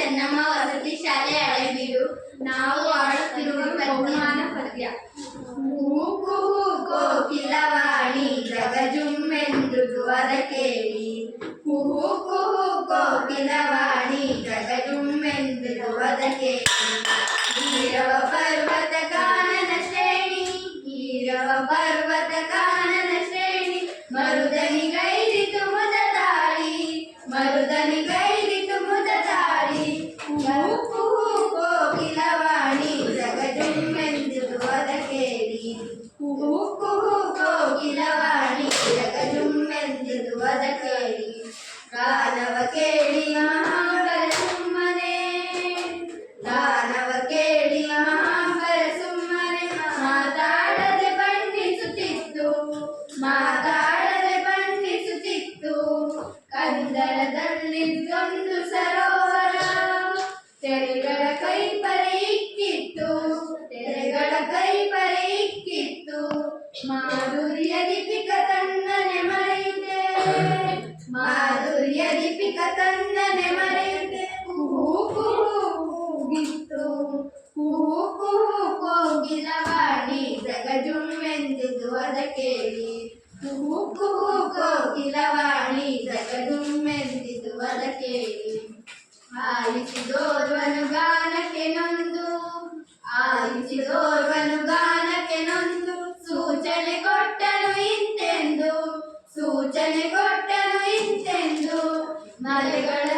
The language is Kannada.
ಚೆನ್ನಮ್ಮ ವಸತಿ ಶಾಲೆ ಹಳೆಬೀಡು. ನಾವು ಆಡುತ್ತಿರುವ ಬಹುಮಾನ ಪದ್ಯ. ಹೂಕು ಕೋಕಿಲವಾಣಿ ಜಗಜುಮ್ಮೆಂದುದು ಅದ ಕೇಳಿ. ಹೂಕು ಕೋಕಿಲವಾಣಿ ಜಗಜುಮ್ಮೆಂದುದು ಅದ ಕೇಳಿ. ಈರವ ಪರ್ವತ ಕಾನನ ಶ್ರೇಣಿ, ಈರವ ಪರ್ವತ ಕಾನನ ಶ್ರೇಣಿ. ಮರುದನಿಗೈದಿತು ಮುದ ತಾಳಿ, ಮರುದನಿಗೈದಿತು ಮುದ ತಾಳಿ. ಹೂಕು ಕೋಕಿಲವಾಣಿ ಜಗಜುಮ್ಮೆಂದುದು ಅದ ಕೇಳಿ. ಹೂಕು ಕೋಕಿಲವಾಣಿ ಜಗಜುಮ್ಮೆಂದುದು ಅದ ಕೇಳಿ. ಗಾನವ ಕೇಳಿ ಮಹಾಂಬರ ಸುಮ್ಮನೆ, ಗಾನವ ಕೇಳಿ ಮಹಾಂಬರ ಸುಮ್ಮನೆ. ಮಾತಾಡದೆ ಬಣ್ಣಿಸುತ್ತಿತ್ತು, ಮಾತಾಡದೆ ಬಣ್ಣಿಸುತ್ತಿತ್ತು. ಕಂದರದಲ್ಲಿದ್ದೊಂದು ಸರೋವರ, ತೆರೆಗಳ ಕೈಪರೆ ಇಕ್ಕಿತ್ತು, ತೆರೆಗಳ ಕೈಪರೆ ಇಕ್ಕಿತ್ತು. ಮಾಧುರ್ಯ ದೀಪಿಕ ತನ್ನನೆ ಮರೆಯುತ್ತೆ, ಮಾಧುರ್ಯ ದೀಪಿಕ ತನ್ನನೆ ಮರೆಯುತ್ತೆ. ಕೂಗಿತ್ತು ಹೂಕು ಕೋಕಿಲವಾಣಿ ಜಗಜುಮ್ಮೆಂದುದು ಅದ ಕೇಳಿ. ಹೂಕು ಕೋಕಿಲವಾಣಿ ಜಗಜುಮ್ಮೆಂದುದು ಅದ ಕೇಳಿ. ಆಲಿಸಿದೋರ್ವನು ಗಾನಕ್ಕೆ ನೊಂದು, ಆಲಿಸಿದೋರ್ವನು ಗಾನಕ್ಕೆ ನೊಂದು. ಸೂಚನೆ ಕೊಟ್ಟನು ಇಂತೆಂದು, ಸೂಚನೆ ಕೊಟ್ಟನು ಇಂತೆಂದು. ಮಲೆಗಳ